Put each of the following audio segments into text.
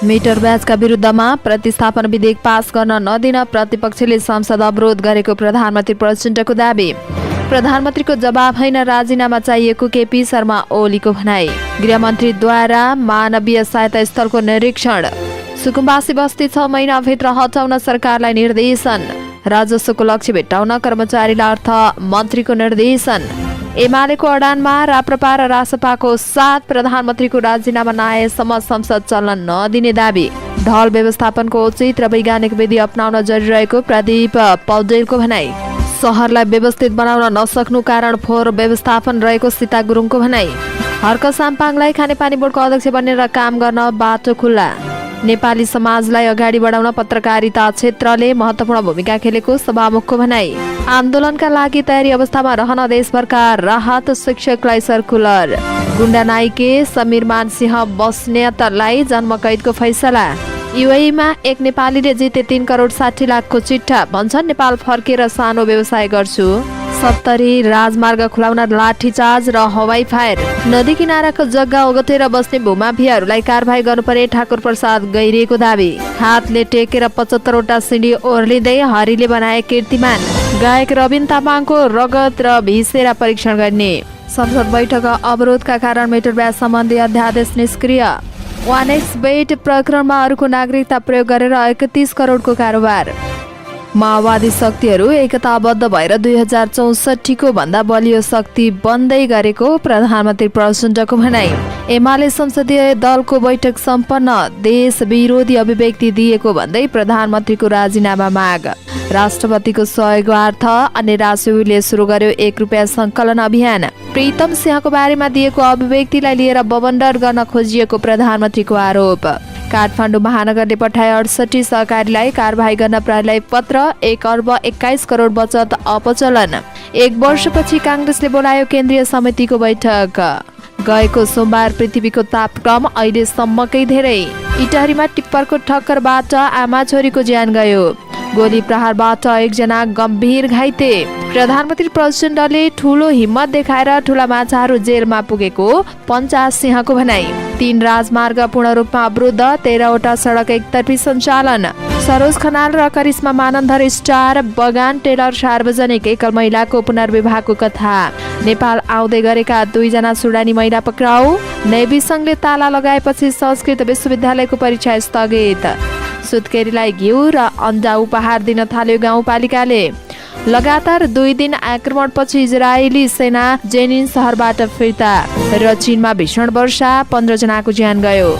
Metre ब्याजका विरुद्धमा प्रतिस्थापन विधेयक पास गर्न नदिन प्रतिपक्षले संसद अवरोध गरेको प्रधानमन्त्री प्रचण्डको दाबी। प्रधानमन्त्रीको जवाब होइन, राजीनामा चाहिएको केपी शर्मा ओलीको भनाई। गृहमन्त्रीद्वारा मानवीय सहायता स्थलको निरीक्षण। सुकुम्बासी बस्ती 6 महिनाभित्र हटाउन सरकारलाई निर्देशन। राजस्वको लक्ष्य भेट्टाउन कर्मचारीलाई अर्थ मन्त्रीको निर्देशन। एमालेको अडानमा राप्रपा र रासपाको साथ प्रधानमन्त्रीको राजीनामा नआएसम्म संसद चल्न नदिने दाबी। ढल व्यवस्थापनको उचित र वैज्ञानिक विधि अपनाउन जरुरी रहेको प्रदीप पौडेलको भनाई। सहरलाई व्यवस्थित बनाउन नसक्नु कारण फोहोर व्यवस्थापन रहेको सीता गुरुङको भनाई। हर्क साम्पाङलाई खानेपानी बोर्डको अध्यक्ष बनेर काम गर्न बाटो खुल्ला। नेपाली समाजलाई अगाडि बढाउन पत्रकारिता क्षेत्रले महत्त्वपूर्ण भूमिका खेलेको सभामुखको भनाई। आन्दोलनका लागि तयारी अवस्थामा रहन देशभरका राहत शिक्षकलाई सर्कुलर। गुण्डा नाइके समीर मानसिंह बस्नेतलाई जन्मकैदको फैसला। युएईमा एक नेपालीले जिते 3 करोड 60 लाखको चिट्ठा। भन्छन् नेपाल फर्केर सानो व्यवसाय गर्छु। 70 राजमार्ग खुलाउन लाठीचार्ज र हवाई फायर। नदी किनाराको जग्गा ओगटेर बस्ने भूमाफियाहरूलाई कारबाही गर्नुपर्ने ठाकुर प्रसाद गैरेको दाबी। हातले टेकेर 75 वटा सिडी ओर्लिँदै हरिले बनाए कीर्तिमान। गायक रबिन तामाङको रगत र भिसेरा परीक्षण गर्ने। संसद बैठक अवरोधका कारण मिटर ब्याज सम्बन्धी अध्यादेश निष्क्रिय। 1xBet प्रकरणमा अरूको नागरिकता प्रयोग गरेर 31 करोडको कारोबार। माओवादी शक्तिहरू एकताबद्ध भएर 2064 को भन्दा बलियो शक्ति बन्दै गरेको प्रधानमन्त्री प्रचण्डको भनाई। एमाले संसदीय दलको बैठक सम्पन्न। देश विरोधी अभिव्यक्ति दिएको भन्दै प्रधानमन्त्रीको राजीनामा माग। राष्ट्रपतिको सहयोगार्थ अन्य राष्ट्रले सुरु गर्यो 1 रुपियाँ संकलन अभियान। प्रीतम सिंहको बारेमा दिएको अभिव्यक्तिलाई लिएर बवण्डर गर्न खोजिएको प्रधानमन्त्रीको आरोप। काठमाडौँ महानगरले पठाए 68 सहकारीलाई कारबाही गर्न प्रहरीलाई पत्र। 1 अर्ब 21 करोड बचत अपचलन। 1 वर्षपछि काङ्ग्रेसले बोलायो केन्द्रीय समितिको बैठक। गएको सोमबार पृथ्वीको तापक्रम अहिलेसम्मकै धेरै। इटहरीमा टिप्परको ठक्करबाट आमा छोरीको ज्यान गयो। गोली प्रहारबाट 1 जना गम्भीर घाइते। प्रधानमन्त्री प्रचण्डले ठूलो हिम्मत देखाएर ठूला माछाहरू जेलमा पुगेको पञ्चास सिंहको भनाई। 3 राजमार्ग पूर्ण रूपमा अवरुद्ध। 13 वटा सडक एकतर्फी सञ्चालन। सरोज खनाल र करिश्मा मानन्धर स्टार बगान टेलर सार्वजनिक एकल महिलाको पुनर्विवाहको कथा। नेपाल आउँदै गरेका 2 जना सुडानी महिला पक्राउ। नेभी सङ्घले ताला लगाएपछि संस्कृत विश्वविद्यालयको परीक्षा स्थगित। सुत्केरीलाई घिउ र अन्डा उपहार दिन थाल्यो गाउँपालिकाले। लगातार 2 दिन आक्रमणपछि इजरायली सेना जेनिन सहरबाट फिर्ता। र चीनमा भीषण वर्षा 15 जनाको ज्यान गयो।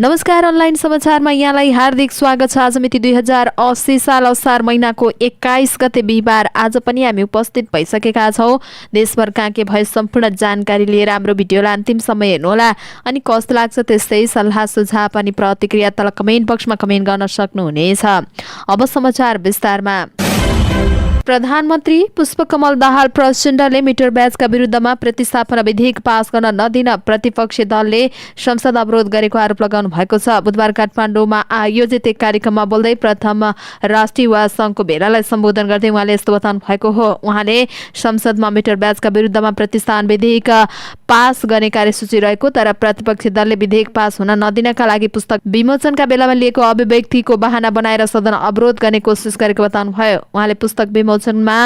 नमस्कार, अनलाइन समाचारमा यहाँलाई हार्दिक स्वागत छ। आज मिति 2080 साल असार महिनाको 21 गते बिहिबार। आज पनि हामी उपस्थित भइसकेका छौँ। देशभरका के भए सम्पूर्ण जानकारी लिएर हाम्रो भिडियोलाई अन्तिमसम्म हेर्नुहोला। अनि कस्तो लाग्छ त्यस्तै सल्लाह सुझाव अनि प्रतिक्रिया तल कमेन्ट बक्समा कमेन्ट गर्न सक्नुहुनेछ। अब समाचार विस्तारमा। प्रधानमन्त्री पुष्पकमल दाहाल प्रचण्डले मिटर ब्याजका विरुद्धमा प्रतिस्थापन विधेयक पास गर्न नदिन प्रतिपक्षी दलले संसद अवरोध गरेको आरोप लगाउनु भएको छ। बुधबार काठमाडौँमा आयोजित एक कार्यक्रममा बोल्दै प्रथम राष्ट्रिय युवा सङ्घको भेलालाई सम्बोधन गर्दै उहाँले यस्तो बताउनु भएको हो। उहाँले संसदमा मिटर ब्याजका विरुद्धमा प्रतिस्थापन विधेयक पास गर्ने कार्यसूची रहेको तर प्रतिपक्षी दलले विधेयक पास हुन नदिनका लागि पुस्तक विमोचनका बेलामा लिएको अभिव्यक्तिको बहाना बनाएर सदन अवरोध गर्ने कोसिस गरेको बताउनु भयो। उहाँले पुस्तक विमोचनमा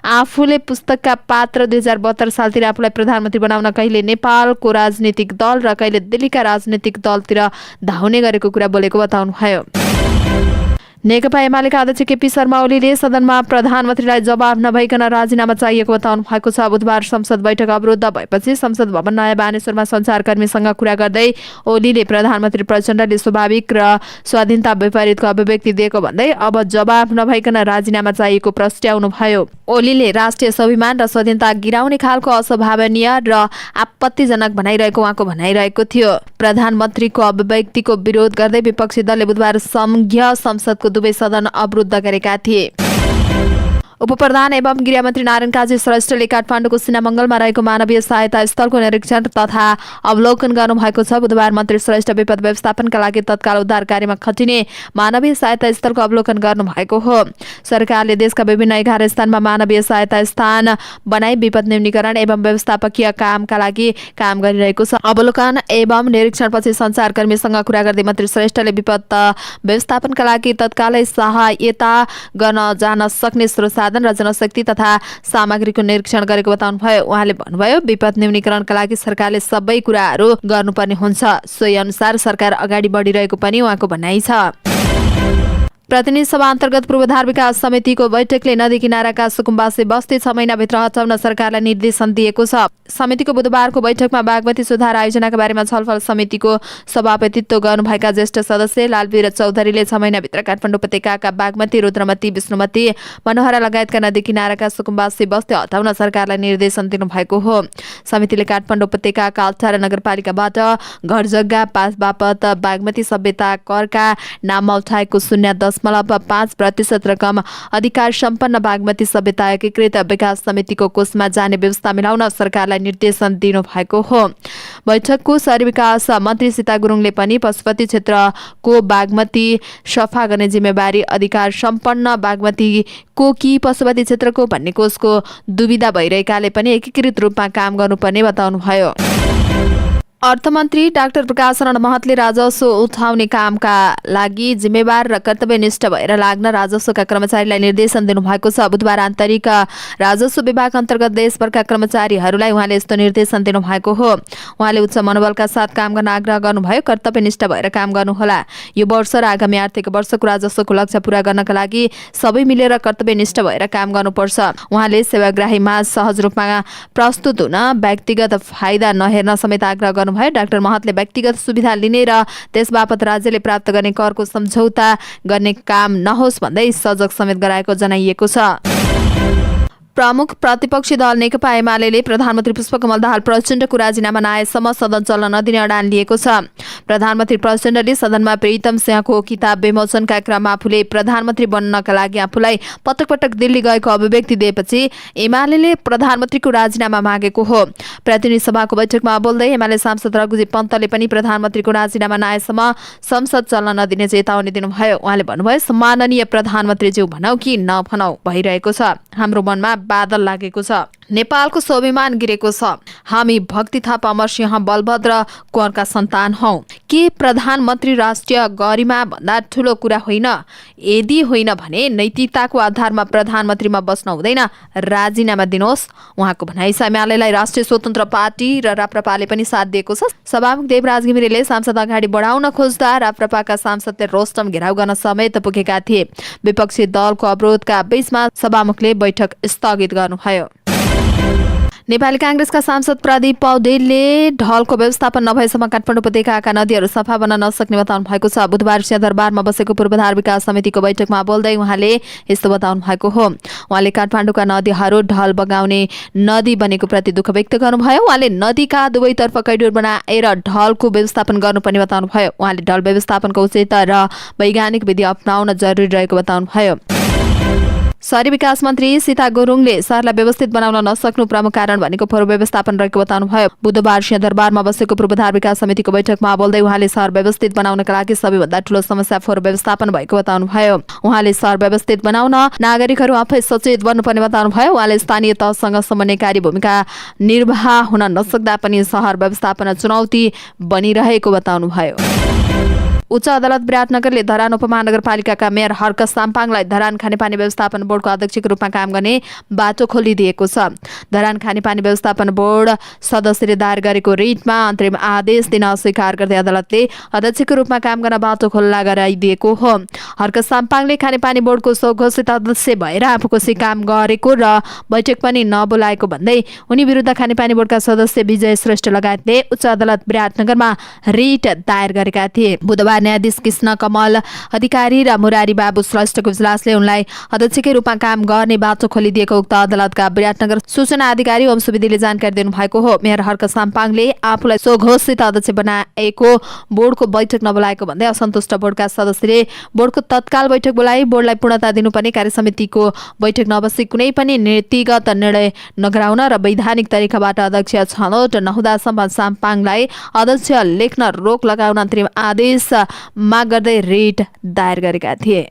आफूले पुस्तकका पात्र 2072 सालतिर आफूलाई प्रधानमन्त्री बनाउन कहिले नेपालको राजनीतिक दल र कहिले दिल्लीका राजनीतिक दलतिर धाउने गरेको कुरा बोलेको बताउनु भयो। नेकपा एमालेका अध्यक्ष केपी शर्मा ओलीले सदनमा प्रधानमन्त्रीलाई जवाब नभइकन राजीनामा चाहिएको बताउनु भएको छ। बुधबार संसद बैठक अवरुद्ध भएपछि संसद भवन नयाँ बानेश्वरमा सञ्चारकर्मीसँग कुरा गर्दै ओलीले प्रधानमन्त्री प्रचण्डले स्वाभाविक र स्वाधीनता विपरीतको अभिव्यक्ति दिएको भन्दै अब जवाब नभइकन राजीनामा चाहिएको प्रस्ट्याउनु भयो। ओलीले राष्ट्रिय स्वाभिमान र स्वाधीनता गिराउने खालको अस्वाभावनीय र आपत्तिजनक भनाइरहेको उहाँको भनाइरहेको थियो। प्रधानमन्त्रीको अभिव्यक्तिको विरोध गर्दै विपक्षी दलले बुधबार संघीय संसदको दुवै सदन अवरुद्ध गरेका थिए। उपप्रधान एवं गृहमन्त्री नारायण काजी श्रेष्ठले काठमाडौँको सिनामङ्गलमा रहेको मानवीय सहायता स्थलको निरीक्षण तथा अवलोकन गर्नुभएको छ। बुधबार मन्त्री श्रेष्ठ विपद व्यवस्थापनका लागि तत्काल उद्धार कार्यमा खटिने मानवीय सहायता स्थलको अवलोकन गर्नुभएको हो। सरकारले देशका विभिन्न 11 स्थानमा मानवीय सहायता स्थान बनाई विपद न्यूनीकरण एवं व्यवस्थापकीय कामका लागि काम गरिरहेको छ। अवलोकन एवं निरीक्षणपछि सञ्चारकर्मीसँग कुरा गर्दै मन्त्री श्रेष्ठले विपद व्यवस्थापनका लागि तत्कालै सहायता गर्न जान सक्ने स्रोत साधन र जनशक्ति तथा सामग्रीको निरीक्षण गरेको बताउनुभयो। उहाँले भन्नुभयो, विपद न्यूनीकरणका लागि सरकारले सबै कुराहरू गर्नुपर्ने हुन्छ। सोही अनुसार सरकार अगाडि बढिरहेको पनि उहाँको भनाइ छ। प्रतिनिधि सभा अन्तर्गत पूर्वाधार विकास समितिको बैठकले नदी किनाराका सुकुम्बासी बस्ती 6 महिनाभित्र हटाउन सरकारलाई निर्देशन दिएको छ। समितिको बुधबारको बैठकमा बागमती सुधार आयोजनाका बारेमा छलफल समितिको सभापतित्व गर्नुभएका ज्येष्ठ सदस्य लालवीर चौधरीले 6 महिनाभित्र काठमाडौँ उपत्यकाका बागमती, रुद्रमती, विष्णुमती, मनोहरा लगायतका नदी किनाराका सुकुम्बासी बस्ती हटाउन सरकारलाई निर्देशन दिनुभएको हो। समितिले काठमाडौँ उपत्यकाका 18 नगरपालिकाबाट घर जग्गा पास बापत बागमती सभ्यता करका नाममा उठाएको 0.5% रकम अधिकार सम्पन्न बागमती सभ्यता एकीकृत विकास समितिको कोषमा जाने व्यवस्था मिलाउन सरकारलाई निर्देशन दिनुभएको हो। बैठकको शहरी विकास मन्त्री सीता गुरुङले पनि पशुपति क्षेत्रको बागमती सफा गर्ने जिम्मेवारी अधिकार सम्पन्न बागमतीको कि पशुपति क्षेत्रको भन्ने कोषको दुविधा भइरहेकाले पनि एकीकृत रूपमा काम गर्नुपर्ने बताउनुभयो। अर्थमन्त्री डाक्टर प्रकाश शरण महतले राजस्व उठाउने कामका लागि जिम्मेवार र कर्तव्यनिष्ठ भएर लाग्न राजस्वका कर्मचारीलाई निर्देशन दिनुभएको छ। बुधबार आन्तरिक राजस्व विभाग अन्तर्गत देशभरका कर्मचारीहरूलाई उहाँले यस्तो निर्देशन दिनुभएको हो। उहाँले उच्च मनोबलका साथ काम गर्न आग्रह गर्नुभयो। कर्तव्यनिष्ठ भएर काम गर्नुहोला। यो वर्ष र आगामी आर्थिक वर्षको राजस्वको लक्ष्य पूरा गर्नका लागि सबै मिलेर कर्तव्यनिष्ठ भएर काम गर्नुपर्छ। उहाँले सेवाग्राहीमा सहज रूपमा प्रस्तुत हुन व्यक्तिगत फाइदा नहेर्न समेत आग्रह गर्नु भयो। डाक्टर महतले व्यक्तिगत सुविधा लिने र त्यसबापत राज्यले प्राप्त गर्ने करको सम्झौता गर्ने काम नहोस् भन्दै सजग समेत गराएको जनाइएको छ। प्रमुख प्रतिपक्षी दल नेकपा एमाले प्रधानमन्त्री पुष्पकमल दाहाल प्रचण्डको राजीनामा नआएसम्म सदन चल्न नदिने अडान लिएको छ। प्रधानमन्त्री प्रचण्डले सदनमा प्रीतम सिंहको किताब विमोचनका क्रममा आफूले प्रधानमन्त्री बन्नका लागि आफूलाई पटक पटक दिल्ली गएको अभिव्यक्ति दिएपछि एमाले प्रधानमन्त्रीको राजीनामा मागेको हो। प्रतिनिधि सभाको बैठकमा बोल्दै एमाले सांसद रघुजी पन्तले पनि प्रधानमन्त्रीको राजीनामा नआएसम्म संसद चल्न नदिने चेतावनी दिनुभयो। उहाँले भन्नुभयो, सम्माननीय प्रधानमन्त्रीज्यू भनौँ कि नभनौँ भइरहेको छ। हाम्रो मनमा बादल लागेको छ। नेपालको स्वाभिमान गिरेको छ। हामी भक्ति थापा अमरसिंह बलभद्र कुँवरका सन्तान हौं। के प्रधानमन्त्री राष्ट्रिय गरिमा भन्दा ठूलो कुरा होइन? यदि होइन भने नैतिकताको आधारमा प्रधानमन्त्रीमा बस्न हुँदैन, राजीनामा दिनुहोस्, उहाँको भनाइ छ। एमालेलाई राष्ट्रिय स्वतन्त्र पार्टी र राप्रपाले पनि साथ दिएको छ। सभामुख देवराज घिमिरेले सांसद अगाडि बढाउन खोज्दा राप्रपाका सांसदले रोस्टम घेराउ गर्न समेत पुगेका थिए। विपक्षी दलको अवरोधका बीचमा सभामुखले बैठक स्थगित गर्नुभयो। नेपाली कांग्रेसका सांसद प्रदीप पौडेलले ढलको व्यवस्थापन नभएसम्म काठमाडौँ उपत्यकाका नदीहरू सफा बन्न नसक्ने बताउनु भएको छ। बुधबार सिंहदरबारमा बसेको पूर्वाधार विकास समितिको बैठकमा बोल्दै उहाँले यस्तो बताउनु भएको हो। उहाँले काठमाडौँका नदीहरू ढल बगाउने नदी बनेको प्रति दुःख व्यक्त गर्नुभयो। उहाँले नदीका दुवैतर्फ कैडोर बनाएर ढलको व्यवस्थापन गर्नुपर्ने बताउनुभयो। उहाँले ढल व्यवस्थापनको उचित र वैज्ञानिक विधि अपनाउन जरुरी रहेको बताउनुभयो। शहरी विकास मन्त्री सीता गुरुङले शहरलाई व्यवस्थित बनाउन नसक्नु प्रमुख कारण भनेको फोहोर व्यवस्थापन रहेको बताउनुभयो। बुधबार सिंहदरबारमा बसेको पूर्वाधार विकास समितिको बैठकमा बोल्दै उहाँले शहर व्यवस्थित बनाउनका लागि सबैभन्दा ठूलो समस्या फोहोर व्यवस्थापन भएको बताउनुभयो। उहाँले शहर व्यवस्थित बनाउन नागरिकहरू आफै सचेत बन्नुपर्ने बताउनुभयो। उहाँले स्थानीय तहसँग समन्वयकारी भूमिका निर्वाह हुन नसक्दा पनि शहर व्यवस्थापन चुनौती बनिरहेको बताउनुभयो। उच्च अदालत विराटनगरले धरान उपमहानगरपालिकाका मेयर हर्क साम्पाङलाई धरान खानेपानी व्यवस्थापन बोर्डको अध्यक्षको रूपमा काम गर्ने बाटो खोलिदिएको छ। धरान खानेपानी व्यवस्थापन बोर्ड सदस्यले दायर गरेको रिटमा अन्तरिम आदेश दिन अस्वीकार गर्दै अदालतले अध्यक्षको रूपमा काम गर्न बाटो खुल्ला गराइदिएको हो। हर्क साम्पाङले खानेपानी बोर्डको स्वघोषित सदस्य भएर आफूकोसी काम गरेको र बैठक पनि नबोलाएको भन्दै उनी विरुद्ध खानेपानी बोर्डका सदस्य विजय श्रेष्ठ लगायतले उच्च अदालत विराटनगरमा रिट दायर गरेका थिए। बुधबार उम्मेदवार न्यायाधीश कृष्ण कमल अधिकारी र मुरारी बाबु श्रेष्ठको इजलासले उनलाई अध्यक्षकै रूपमा काम गर्ने बाटो खोलिदिएको उक्त अदालतका विराटनगर सूचना अधिकारी ओम सुवेदीले जानकारी दिनुभएको हो। मेयर हर्क साम्पाङले आफूलाई स्वघोषित अध्यक्ष बनाएको बोर्डको बैठक नबोलाएको भन्दै असन्तुष्ट बोर्डका सदस्यले बोर्डको तत्काल बैठक बोलाई बोर्डलाई पूर्णता दिनुपर्ने कार्यसमितिको बैठक नबसी कुनै पनि नीतिगत निर्णय नगराउन र वैधानिक तरिकाबाट अध्यक्ष छनौट नहुँदासम्म साम्पाङलाई अध्यक्ष लेख्न रोक लगाउन अन्तरिम आदेश माग गर्दै रिट दायर गरेका थिए।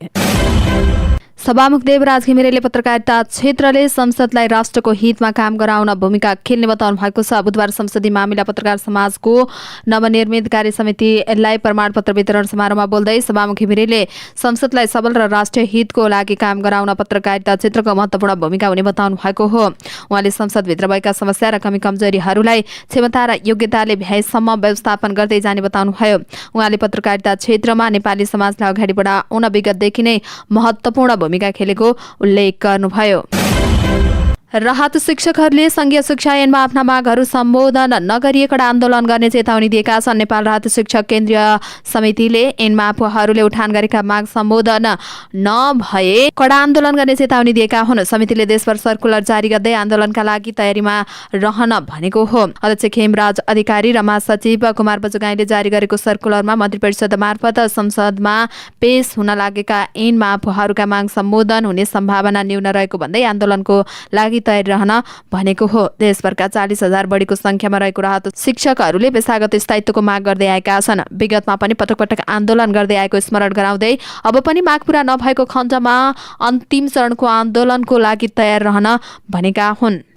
सभामुख देवराज घिमिरेले पत्रकारिता क्षेत्रले संसदलाई राष्ट्रको हितमा काम गराउन भूमिका खेल्ने बताउनु भएको छ। बुधबार संसदीय मामिला पत्रकार समाजको नवनिर्मित कार्य समितिलाई प्रमाणपत्र वितरण समारोहमा बोल्दै सभामुख घिमिरेले संसदलाई सबल र राष्ट्रिय हितको लागि काम गराउन पत्रकारिता क्षेत्रको महत्त्वपूर्ण भूमिका हुने बताउनु भएको हो। उहाँले संसदभित्र भएका समस्या र कमी कमजोरीहरूलाई क्षमता र योग्यताले भ्याएसम्म व्यवस्थापन गर्दै जाने बताउनुभयो। उहाँले पत्रकारिता क्षेत्रमा नेपाली समाजलाई अगाडि बढाउन विगतदेखि नै महत्त्वपूर्ण भूमिका खेलेको उल्लेख गर्नुभयो। राहत शिक्षकहरूले संघीय शिक्षा ऐनमा आफ्ना मागहरू सम्बोधन नगरिए कडा आन्दोलन गर्ने चेतावनी दिएका छन्। नेपाल राहत शिक्षक केन्द्रीय समितिले ऐनमा आफूहरूले उठान गरेका माग सम्बोधन नभए कडा आन्दोलन गर्ने चेतावनी दिएका हुन्। समितिले देशभर सर्कुलर जारी गर्दै आन्दोलनका लागि तयारीमा रहन भनेको हो। अध्यक्ष खेमराज अधिकारी र महासचिव कुमार बजुगाईले जारी गरेको सर्कुलरमा मन्त्री परिषद मार्फत संसदमा पेश हुन लागेका ऐनमा आफूहरूका माग सम्बोधन हुने सम्भावना न्यून रहेको भन्दै आन्दोलनको लागि तयारी रहन भनेको हो। देशभरका 40,000 बढीको संख्यामा रहेको राहत शिक्षकहरूले पेशागत स्थायित्वको माग गर्दै आएका छन्। विगतमा पनि पटक पटक आन्दोलन गर्दै आएको स्मरण गराउँदै अब पनि माग पूरा नभएको खण्डमा अन्तिम चरणको आन्दोलनको लागि तयार रहन भनेका हुन्।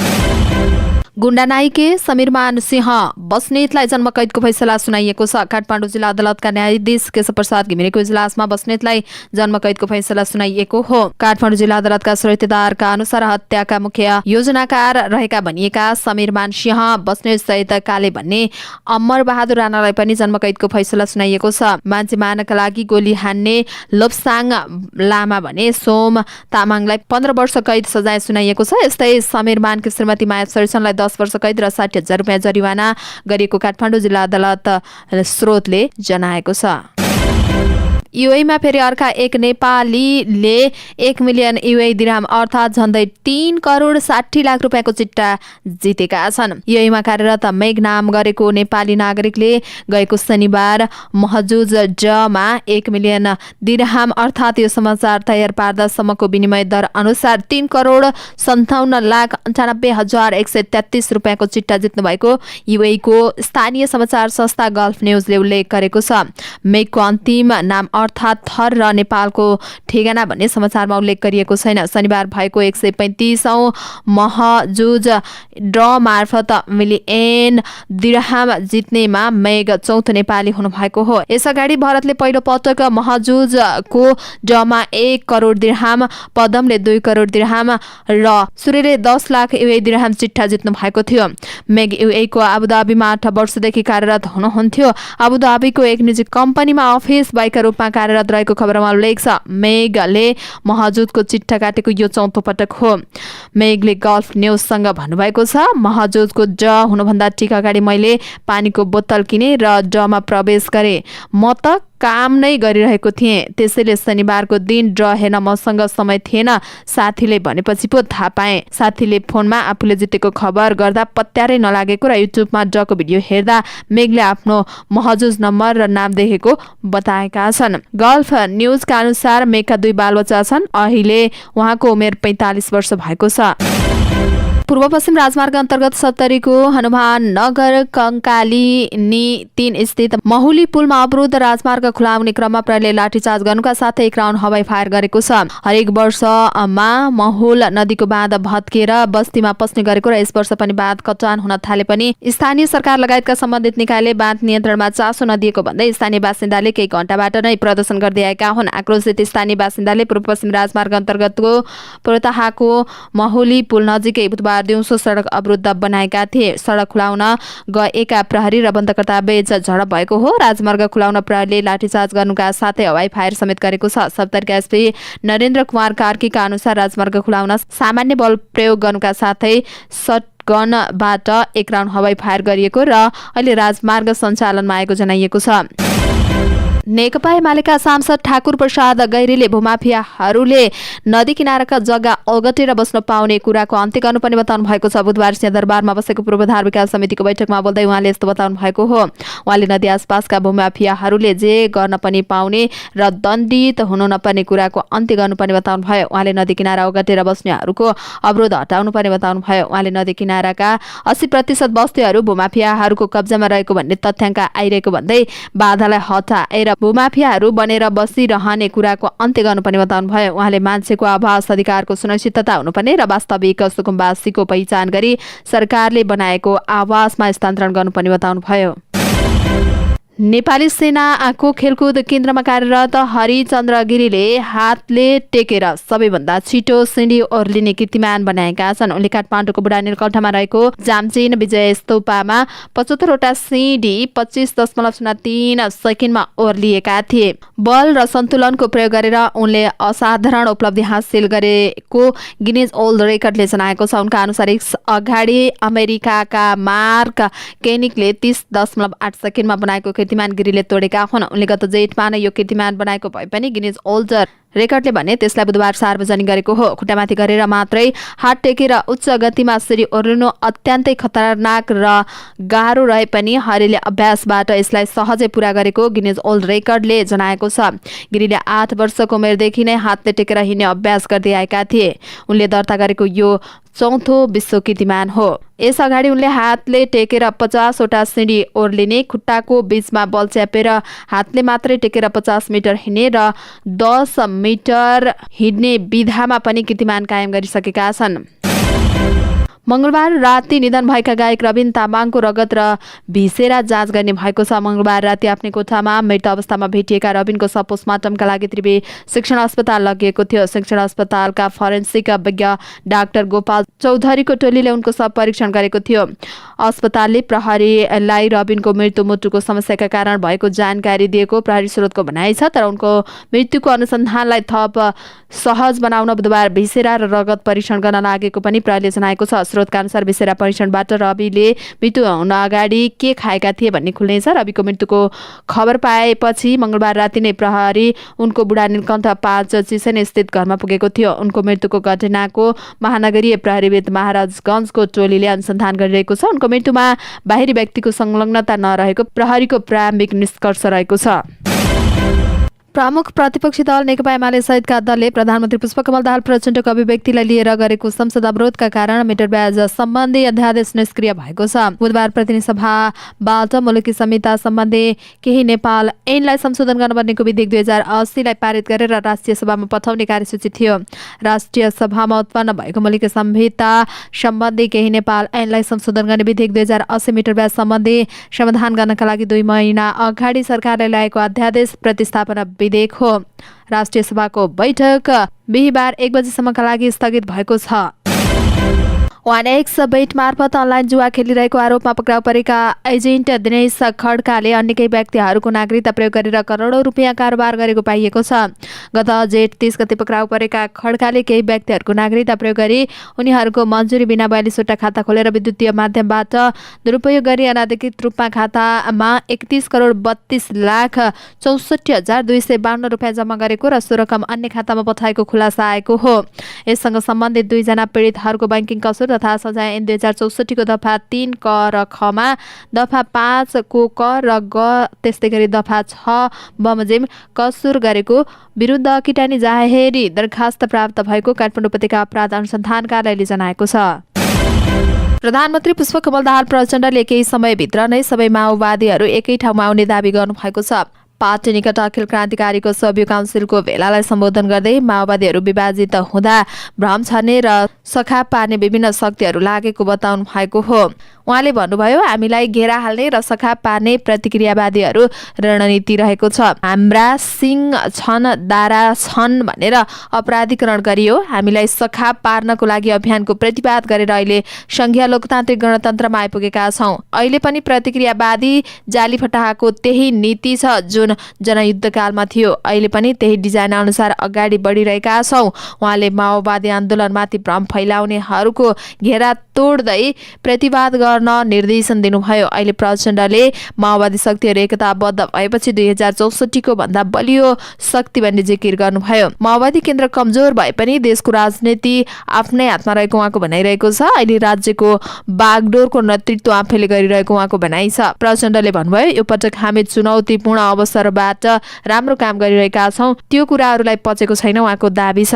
गुण्डा नाइके समीरमान सिंह बस्नेतलाई जन्मकैदको फैसला सुनाइएको छ। काठमाडौँ जिल्ला अदालतका न्यायाधीश केशव प्रसाद घिमिरेको इजलासमा बस्नेतलाई जन्मकैदको फैसला सुनाइएको हो। काठमाडौँ जिल्ला अदालतका सुरक्षादारका अनुसार हत्याका मुख्य योजनाकार रहेका भनिएका समीरमान सिंह बस्नेत सहित काले भन्ने अमर बहादुर राणालाई पनि जन्मकैदको फैसला सुनाइएको छ। मान्छे मार्नका लागि गोली हान्ने लोप्साङ लामा भने सोम तामाङलाई 15 वर्ष कैद सजाय सुनाइएको छ। यस्तै समीरमानको श्रीमती माया सरिसनलाई 10 वर्ष कैद र 60,000 रुपियाँ जरिवाना गरिएको काठमाडौँ जिल्ला अदालत स्रोतले जनाएको छ। युएईमा फेरि अर्का एक नेपालीले 1 मिलियन युएई दिरहम अर्थात् झन्डै 3 करोड 60 लाख रुपियाँको चिट्टा जितेका छन्। युएईमा कार्यरत मेघ नाम गरेको नेपाली नागरिकले गएको शनिबार महजुजमा 1 मिलियन दिरहम अर्थात् यो समाचार तयार पार्दासम्मको विनिमय दर अनुसार 3 करोड 57,98,133 रुपियाँको चिट्टा जित्नु भएको युएईको स्थानीय समाचार संस्था गल्फ न्युजले उल्लेख गरेको छ। मेघको अन्तिम नाम अर्थात् थर र नेपालको ठेगाना भन्ने समाचारमा उल्लेख गरिएको छैन। शनिबार भएको 135औं महजुज ड्र मार्फत मिलियन दिरहम जित्नेमा मेघ चौथो नेपाली हुनुभएको हो। यसअगाडि भारतले पहिलो पटक महजुजको ड्रमा 1 करोड दिरहम, पदमले 2 करोड दिरहम र सूर्यले 10 लाख युए दिरहम चिट्ठा जित्नु भएको थियो। मेघ युएईको आबुधाबीमा 8 वर्षदेखि कार्यरत हुनुहुन्थ्यो। आबुधाबीको एक निजी कम्पनीमा अफिस बाइका रूपमा कार्यरत रहेको खबरमा उल्लेख छ। मेघले महजुदको चिट्ठा काटेको यो चौथो पटक हो। मेघले गल्फ न्युजसँग भन्नुभएको छ, महजुदको ड्र हुनुभन्दा ठिक अगाडि मैले पानीको बोतल किने र ड्रमा प्रवेश गरे। म त काम नै गरिरहेको थिएँ, त्यसैले शनिबारको दिन ड्र हेर्न मसँग समय थिएन। साथीले भनेपछि पो थाहा पाएँ। साथीले फोनमा आफूले जितेको खबर गर्दा पत्यारै नलागेको र युट्युबमा ड्रको भिडियो हेर्दा मेघले आफ्नो महजुज नम्बर र नाम देखेको बताएका छन्। गल्फ न्युजका अनुसार मेघका 2 बालबच्चा छन्। अहिले उहाँको उमेर 45 वर्ष भएको छ। पूर्व पश्चिम राजमार्ग अन्तर्गत 70 को हनुमान नगर कंकालिनी 3 स्थित महुली पुलमा अवरुद्ध राजमार्ग खुलाउने क्रममा प्रहरीले लाठीचार्ज गर्नुका साथै 1 राउन्ड हवाई फायर गरेको छ। हरेक वर्षमा महुल नदीको बाँध भत्किएर बस्तीमा पस्ने गरेको र यस वर्ष पनि बाँध कटान हुन थाले पनि स्थानीय सरकार लगायतका सम्बन्धित निकायले बाँध नियन्त्रणमा चासो नदिएको भन्दै स्थानीय बासिन्दाले केही घण्टाबाट नै प्रदर्शन गर्दै आएका हुन्। आक्रोशित स्थानीय बासिन्दाले पूर्व पश्चिम राजमार्ग अन्तर्गतको पोरताहाको महुली पुल नजिकै बुधबार दिउँसो सडक अवरुद्ध बनाएका थिए। सडक खुलाउन गएका प्रहरी र बन्दकर्ता बीच झडप भएको हो। राजमार्ग खुलाउन प्रहरीले लाठीचार्ज गर्नुका साथै हवाई फायर समेत गरेको छ। सप्तरीका एसपी नरेन्द्र कुमार कार्कीका अनुसार राजमार्ग खुलाउन सामान्य बल प्रयोग गर्नुका साथै शटगनबाट 1 राउन्ड हवाई फायर गरिएको र अहिले राजमार्ग सञ्चालनमा आएको जनाइएको छ। नेकपा एमालेका सांसद ठाकुर प्रसाद गैरीले भूमाफियाहरूले नदी किनाराका जग्गा ओगटेर बस्न पाउने कुराको अन्त्य गर्नुपर्ने बताउनु भएको छ। बुधबार सिंहदरबारमा बसेको पूर्वाधार विकास समितिको बैठकमा बोल्दै उहाँले यस्तो बताउनु भएको हो। उहाँले नदी आसपासका भूमाफियाहरूले जे गर्न पनि पाउने र दण्डित हुनु नपर्ने कुराको अन्त्य गर्नुपर्ने बताउनु भयो। उहाँले नदी किनारा ओगटेर बस्नेहरूको अवरोध हटाउनु पर्ने बताउनु भयो। उहाँले नदी किनाराका 80% बस्तीहरू भूमाफियाहरूको कब्जामा रहेको भन्ने तथ्याङ्क आइरहेको भन्दै बाधालाई हटाएर भूमाफियाहरू बनेर बसिरहने कुराको अन्त्य गर्नुपर्ने बताउनु भयो। उहाँले मान्छेको आवास अधिकारको सुनिश्चितता हुनुपर्ने र वास्तविक सुकुम्बासीको पहिचान गरी सरकारले बनाएको आवासमा स्थानान्तरण गर्नुपर्ने बताउनु भयो। नेपाली सेनाको खेलकुद केन्द्रमा कार्यरत हरिचन्द्र गिरीले हातले टेकेर सबैभन्दा छिटो सिँढी ओर्लिने कीर्तिमान बनाएका छन्। उनले काठमाडौँको बुढा नीलकण्ठमा रहेको जामचेन विजय स्तूपमा 75वटा सिँढी 25.03 सेकेन्डमा ओर्लिएका थिए। बल र सन्तुलनको प्रयोग गरेर उनले असाधारण उपलब्धि हासिल गरेको गिनिज वर्ल्ड रेकर्डले जनाएको छ। उनका अनुसार अगाडि अमेरिकाका मार्क केनिकले 30.8 सेकेन्डमा बनाएको कीर्तिमान गिरीले तोडेका हुन्। उनले गत जेठमा नै यो कीर्तिमान बनाएको भए पनि गिनिज वर्ल्ड रेकर्डले भने त्यसलाई बुधबार सार्वजनिक गरेको हो। खुट्टामाथि गरेर मात्रै हात टेकेर उच्च गतिमा सिँढी ओर्लिनु अत्यन्तै खतरनाक र गाह्रो रहे पनि हरिले अभ्यासबाट यसलाई सहजै पूरा गरेको गिनिज वर्ल्ड रेकर्डले जनाएको छ। गिरीले 8 वर्षको उमेरदेखि नै हातले टेकेर हिँड्ने अभ्यास गर्दै आएका थिए। उनले दर्ता गरेको यो 4थो विश्व कीर्तिमान हो। यसअगाडि उनले हातले टेकेर 50वटा सिँढी ओर्लिने, खुट्टाको बीचमा बल च्यापेर हातले मात्रै टेकेर 50 मिटर हिँड्ने र 10 मिटर हिँड्ने विधामा पनि कीर्तिमान कायम गरिसकेका छन्। मंगलबार राति निधन भएका गायक रबिन तामाङको रगत र भिसेरा जाँच गर्ने भएको छ। मंगलबार राति आफ्नै कोठामा मृत अवस्थामा भेटिएका रबिनको शव पोस्टमार्टमका लागि त्रिवेणी शिक्षण अस्पताल लगिएको थियो। शिक्षण अस्पतालका फरेन्सिक विज्ञ डाक्टर गोपाल चौधरीको टोलीले उनको शव परीक्षण गरेको थियो। अस्पतालले प्रहरीलाई रबिनको मृत्यु मुटुको समस्याका कारण भएको जानकारी दिएको प्रहरी स्रोतको भनाइ छ। तर उनको मृत्युको अनुसन्धानलाई थप सहज बनाउन बुधबार भिसेरा र रगत परीक्षण गर्न लागेको पनि प्रहरीले जनाएको छ। स्रोतका अनुसार भिसेरा परीक्षणबाट रविले मृत्यु हुन अगाडि के खाएका थिए भन्ने खुल्नेछ। रविको मृत्युको खबर पाएपछि मंगलबार राति नै प्रहरी उनको बुढा नीलकण्ठ 5 चिसेन स्थित घरमा पुगेको थियो। उनको मृत्युको घटनाको महानगरीय प्रहरीविद महाराजगञ्जको टोलीले अनुसन्धान गरिरहेको छ। उनको मृत्युमा बाहिरी व्यक्तिको संलग्नता नरहेको प्रहरीको प्रारम्भिक निष्कर्ष रहेको छ। प्रमुख प्रतिपक्षी दल नेकपा एमाले सहितका दलले प्रधानमन्त्री पुष्पकमल दाहाल प्रचण्डको अभिव्यक्तिलाई लिएर गरेको संसद अवरोधका कारण मिटर ब्याज सम्बन्धी अध्यादेश निष्क्रिय भएको छ। बुधबार प्रतिनिधि सभाबाट मुलुकी संहिता सम्बन्धी केही नेपाल ऐनलाई संशोधन गर्नुपर्नेको विधेयक 2080 लाई पारित गरेर राष्ट्रिय सभामा पठाउने कार्यसूची थियो। राष्ट्रिय सभामा उत्पन्न भएको मुलुकी संहिता सम्बन्धी केही नेपाल ऐनलाई संशोधन गर्ने विधेयक 2080 मिटर ब्याज सम्बन्धी समाधान गर्नका लागि 2 महिना अगाडि सरकारले ल्याएको अध्यादेश प्रतिस्थापना विधेयक हो। राष्ट्रिय सभाको बैठक बिहिबार 1 बजेसम्मका लागि स्थगित भएको छ। OneX बेट मार्फत अनलाइन जुवा खेलिरहेको आरोपमा पक्राउ परेका एजेन्ट दिनेश खड्काले अन्य केही व्यक्तिहरूको नागरिकता प्रयोग गरेर करोडौं रुपियाँ कारोबार गरेको पाइएको छ। गत जेठ 30 गते पक्राउ परेका खड्काले केही व्यक्तिहरूको नागरिकता प्रयोग गरी उनीहरूको मन्जुरी बिना 42वटा खाता खोलेर विद्युतीय माध्यमबाट दुरुपयोग गरी अनाधिकृत रूपमा खातामा 31,32,64,252 रुपियाँ जम्मा गरेको र सो रकम अन्य खातामा पठाएको खुलासा आएको हो। यससँग सम्बन्धित 2 जना पीडितहरूको बैंकिङ कसुर तथा सजाय ऐन 2064 को दफा 3 क र ख मा दफा 5 को क र ग त्यस्तै गरी दफा 6 बमोजिम कसुर गरेको विरुद्ध किटानी जाहेरी दरखास्त प्राप्त भएको काठमाडौँ उपत्यका अपराध अनुसन्धान कार्यालयले जनाएको छ। प्रधानमन्त्री पुष्पकमल दाहाल प्रचण्डले केही समयभित्र नै सबै माओवादीहरू एकै ठाउँमा आउने दाबी गर्नुभएको छ। पार्टी निकट अखिल क्रान्तिकारीको सभ्य काउन्सिलको भेलालाई सम्बोधन गर्दै माओवादीहरू विभाजित हुँदा भ्रम छर्ने र सखाप पार्ने विभिन्न शक्तिहरू लागेको बताउनु भएको हो। उहाँले भन्नुभयो, हामीलाई घेरा हाल्ने र सखाप पार्ने प्रतिक्रियावादीहरू रणनीति रहेको छ। हाम्रा सिंह छन्, दारा छन् भनेर अपराधीकरण गरियो। हामीलाई सखाप पार्नको लागि अभियानको प्रतिवाद गरेर अहिले संघीय लोकतान्त्रिक गणतन्त्रमा आइपुगेका छौँ। अहिले पनि प्रतिक्रियावादी जाली फटाहाको त्यही नीति छ जो जुन जनयुद्धकालमा थियो। अहिले पनि त्यही डिजाइन अनुसार अगाडि बढिरहेका छौँ। उहाँले माओवादी आन्दोलनमाथि भ्रम फैलाउनेहरूको घेरा तोड्दै प्रतिवाद गर्न निर्देशन दिनुभयो। अहिले प्रचण्डले माओवादी शक्तिहरू एकताबद्ध भएपछि 2064 भन्दा बलियो शक्ति भन्ने जिकिर गर्नुभयो। माओवादी केन्द्र कमजोर भए पनि देशको राजनीति आफ्नै हातमा रहेको उहाँको भनाइरहेको छ। अहिले राज्यको बागडोरको नेतृत्व आफैले गरिरहेको उहाँको भनाइ छ। प्रचण्डले भन्नुभयो, यो पटक हामी चुनौतीपूर्ण अवसरबाट राम्रो काम गरिरहेका छौँ, त्यो कुराहरूलाई पचेको छैन उहाँको दाबी छ।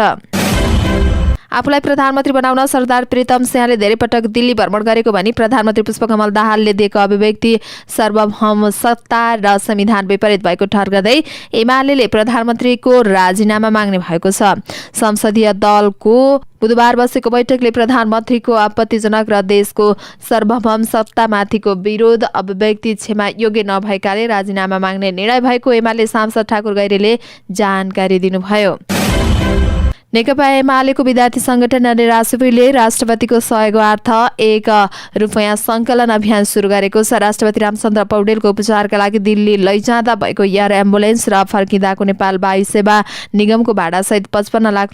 आफूलाई प्रधानमन्त्री बनाउन सरदार प्रीतम सिंहले धेरै पटक दिल्ली भ्रमण गरेको भनी प्रधानमन्त्री पुष्पकमल दाहालले दिएको अभिव्यक्ति सार्वभौम सत्ता र संविधान विपरीत भएको ठहर्दै एमाले प्रधानमन्त्रीको राजीनामा माग्ने भएको छ। संसदीय दलको बुधबार बसेको बैठकले प्रधानमन्त्रीको आपत्तिजनक र देशको सार्वभौम सत्तामाथिको विरोध अभिव्यक्ति क्षमा योग्य नभएकाले राजीनामा माग्ने निर्णय भएको एमाले सांसद ठाकुर गैरेले जानकारी दिनुभयो। नेकपा एमालेको विद्यार्थी संगठन निराश्रीले राष्ट्रपतिको सहयोगार्थ ₹1 सङ्कलन अभियान सुरु गरेको छ। राष्ट्रपति रामचन्द्र पौडेलको उपचारका लागि दिल्ली लैजाँदा भएको एयर एम्बुलेन्स र फर्किँदाको नेपाल वायु सेवा निगमको भाडासहित ₹55 लाख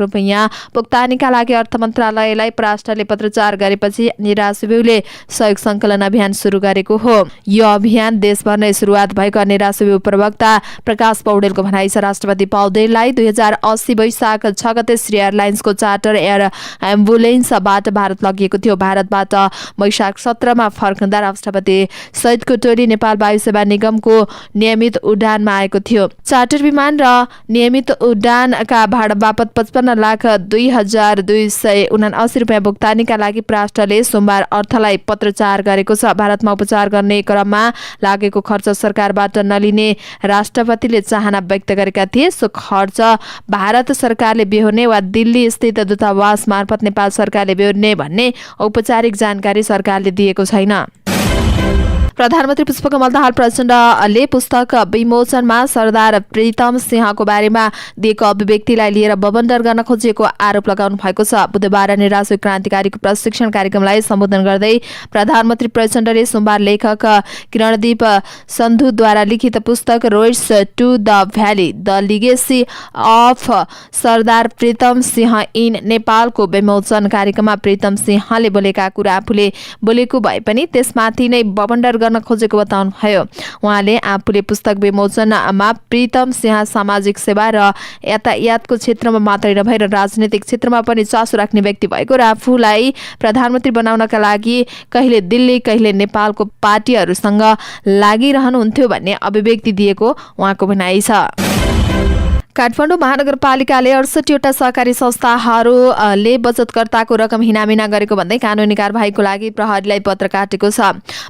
भुक्तानीका लागि अर्थ मन्त्रालयलाई राष्ट्रले पत्रचार गरेपछि निराश्रीले सहयोग सङ्कलन अभियान सुरु गरेको हो। यो अभियान देशभर नै सुरुवात भएको निराश्री प्रवक्ता प्रकाश पौडेलको भनाइ छ। राष्ट्रपति पौडेललाई 2080 वैशाख 6 गते श्री एयरलाइन्सको चार्टर एयर एम्बुलेन्सबाट भारत लगिएको थियो। भारतबाट वैशाख 17 मा फर्कँदा राष्ट्रपति सहितको टोली नेपाल वायु सेवा निगमको नियमित उडानमा आएको थियो। चार्टर विमान र नियमित उडानका भाडा बापत ₹55,02,279 भुक्तानीका लागि राष्ट्रले सोमबार अर्थलाई पत्रचार गरेको छ। भारतमा उपचार गर्ने क्रममा लागेको खर्च सरकारबाट नलिने राष्ट्रपतिले चाहना व्यक्त गरेका थिए। सो खर्च भारत सरकारले बेहोर्ने वा दिल्ली स्थित दूतावास मार्फत नेपाल सरकारले बेहोर्ने भन्ने औपचारिक जानकारी सरकारले दिएको छैन। प्रधानमन्त्री पुष्पकमल दाहाल प्रचण्डले पुस्तक विमोचनमा सरदार प्रीतम सिंहको बारेमा दिएको अभिव्यक्तिलाई लिएर बबन्डर गर्न खोजिएको आरोप लगाउनु भएको छ। बुधबार निराश्री क्रान्तिकारीको प्रशिक्षण कार्यक्रमलाई सम्बोधन गर्दै प्रधानमन्त्री प्रचण्डले सोमबार लेखक किरणदीप सन्धुद्वारा लिखित पुस्तक roads to the valley the legacy of Sardar Pritam Singh in नेपालको विमोचन कार्यक्रममा प्रीतम सिंहले बोलेका कुरा आफूले बोलेको भए पनि त्यसमाथि नै बबन्डर गर्न खोजेको बताउनु भयो। उहाँले आफूले पुस्तक विमोचनमा प्रीतम सिंह सामाजिक सेवा र यातायातको क्षेत्रमा मात्रै नभएर राजनीतिक क्षेत्रमा पनि चासो राख्ने व्यक्ति भएको र आफूलाई प्रधानमन्त्री बनाउनका लागि कहिले दिल्ली कहिले नेपालको पार्टीहरूसँग लागिरहनुहुन्थ्यो भन्ने अभिव्यक्ति दिएको उहाँको भनाइ छ। काठमाडौँ महानगरपालिकाले 68वटा सहकारी संस्थाहरूले बचतकर्ताको रकम हिनामिना गरेको भन्दै कानुनी कारबाहीको लागि प्रहरीलाई पत्र काटेको छ।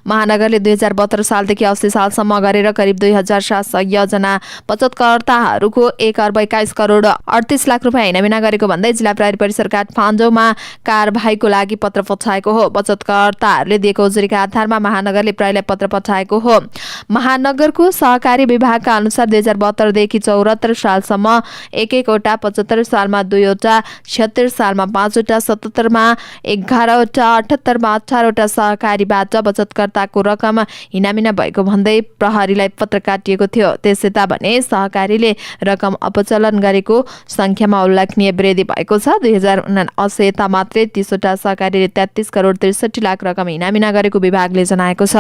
महानगरले 2072 सालदेखि 80 सालसम्म गरेर करिब 2700 जना बचतकर्ताहरूको ₹1,21,38,00,000 हिनामिना गरेको भन्दै जिल्ला प्रहरी परिसर काठमाडौँमा कारबाहीको लागि पत्र पठाएको हो। बचतकर्ताहरूले दिएको उजुरीका आधारमा महानगरले प्रहरीलाई पत्र पठाएको हो। महानगरको सहकारी विभागका अनुसार 2072 देखि 74 सालसम्म 1-1वटा, 75 सालमा 2वटा, 76 सालमा 5वटा, 77 मा 11वटा, 78 मा 18वटा सहकारीबाट बचतकर्ताको रकम हिनामिना भएको भन्दै प्रहरीलाई पत्र काटिएको थियो। त्यसयता भने सहकारीले रकम अपचलन गरेको संख्यामा उल्लेखनीय वृद्धि भएको छ। 2079 यता मात्रै 30वटा सहकारीले 33,63,00,000 रकम हिनामिना गरेको विभागले जनाएको छ।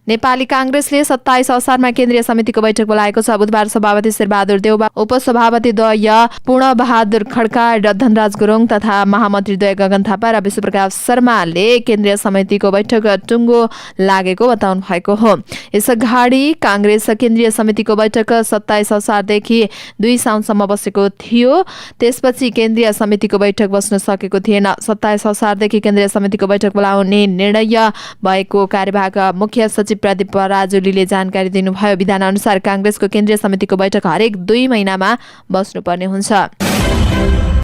नेपाली कांग्रेसले 27 असारमा केन्द्रीय समितिको बैठक बोलाएको छ। बुधबार सभापति शेरबहादुर देउबा, उपसभापति द्वय पूर्णबहादुर खड्का र धनराज गुरुङ तथा महामन्त्री द्वय गगन थापा र विश्वप्रकाश शर्माले केन्द्रीय समितिको बैठक टुङ्गो लागेको बताउनु भएको हो। यसअगाडि कांग्रेस केन्द्रीय समितिको बैठक 27 असारदेखि 2 साउनसम्म बसेको थियो। त्यसपछि केन्द्रीय समितिको बैठक बस्न सकेको थिएन। 27 असारदेखि केन्द्रीय समितिको बैठक बोलाउने निर्णय भएको कार्यवाहक मुख्य सचिव प्रदीप पराजुलीले जानकारी दिनुभयो। विधान अनुसार कांग्रेसको केन्द्रीय समितिको बैठक हरेक 2 महिनामा बस्नुपर्ने हुन्छ।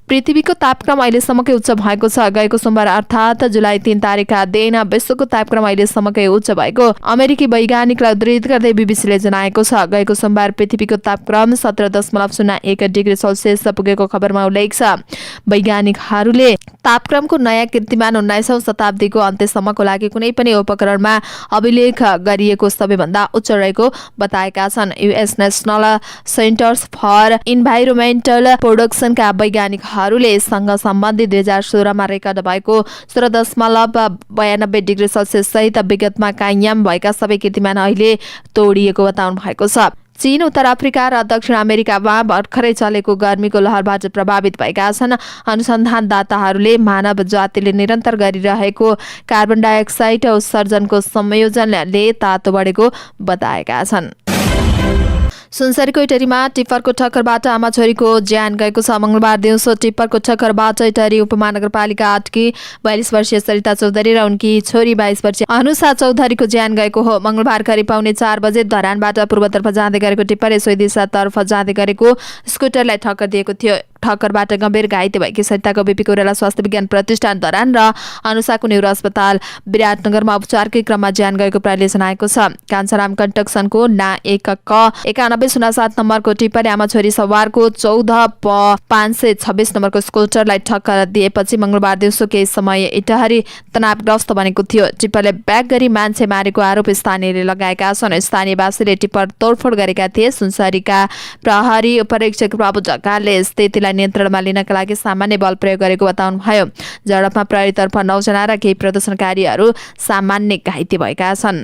पृथ्वीको तापक्रम अहिलेसम्मकै उच्च भएको छ। गएको सोमबार अर्थात् जुलाई 3 तारिकका दिन विश्वको तापक्रम अहिलेसम्मकै उच्च भएको अमेरिकी वैज्ञानिकलाई उद्धृत गर्दै बीबीसीले जनाएको छ। गएको सोमबार पृथ्वीको तापक्रम 17.01 डिग्री सेल्सियस पुगेको खबरमा उल्लेख छ। वैज्ञानिकहरूले तापक्रमको नयाँ कीर्तिमान 19औं शताब्दीको अन्त्यसम्मको लागि कुनै पनि उपकरणमा अभिलेख गरिएको सबैभन्दा उच्च रहेको बताएका छन्। US national centres for environmental प्रोडक्सनका वैज्ञानिकहरूले सँग सम्बन्धित 2016 मा रेकर्ड भएको 16.92 डिग्री सेल्सियस सहित विगतमा कायम भएका सबै कीर्तिमान अहिले तोडिएको बताउनु भएको छ। चीन, उत्तर अफ्रिका र दक्षिण अमेरिकामा भर्खरै चलेको गर्मीको लहरबाट प्रभावित भएका छन्। अनुसन्धानदाताहरूले मानव जातिले निरन्तर गरिरहेको कार्बन डाइअक्साइड उत्सर्जनको संयोजनले तातो बढेको बताएका छन्। सुनसरीको इटरीमा टिप्परको ठक्करबाट आमा छोरीको ज्यान गएको छ। मंगलबार दिउँसो टिप्परको ठक्करबाट इटरी उपमहानगरपालिका 8 की 42 वर्षीय सरिता चौधरी र उनकी छोरी 22 वर्षीय अनुषा चौधरीको ज्यान गएको हो। मंगलबार करिब पौने 4 बजे धरानबाट पूर्वतर्फ जाँदै गरेको टिप्परले सोही दिशातर्फ जाँदै गरेको स्कुटरलाई ठक्कर दिएको थियो। ठक्करबाट गम्भीर घाइते भएकी सरिताको बीपी कोइराला स्वास्थ्य विज्ञान प्रतिष्ठान धरान र अनुषाको न्युरो अस्पताल विराटनगरमा उपचारकै क्रममा ज्यान गएको प्रहरीले जनाएको छ। कान्छाराम कन्स्ट्रक्सनको ना 1 क 9107 नम्बरको टिप्परले आमा छोरी सवारको 14 प 526 नम्बरको स्कुटरलाई ठक्कर दिएपछि मंगलबार दिउँसो केही समय इटहरी तनावग्रस्त बनेको थियो। टिप्परले ब्याक गरी मान्छे मारेको आरोप स्थानीयले लगाएका छन्। स्थानीयवासीले टिप्पर तोडफोड गरेका थिए। सुनसरीका प्रहरी उपरीक्षक प्रभु ढकालले स्थितिलाई नियन्त्रणमा लिनका लागि सामान्य बल प्रयोग गरेको बताउनुभयो। झडपमा प्रहरीतर्फ 9 जना र केही प्रदर्शनकारीहरू सामान्य घाइते भएका छन्।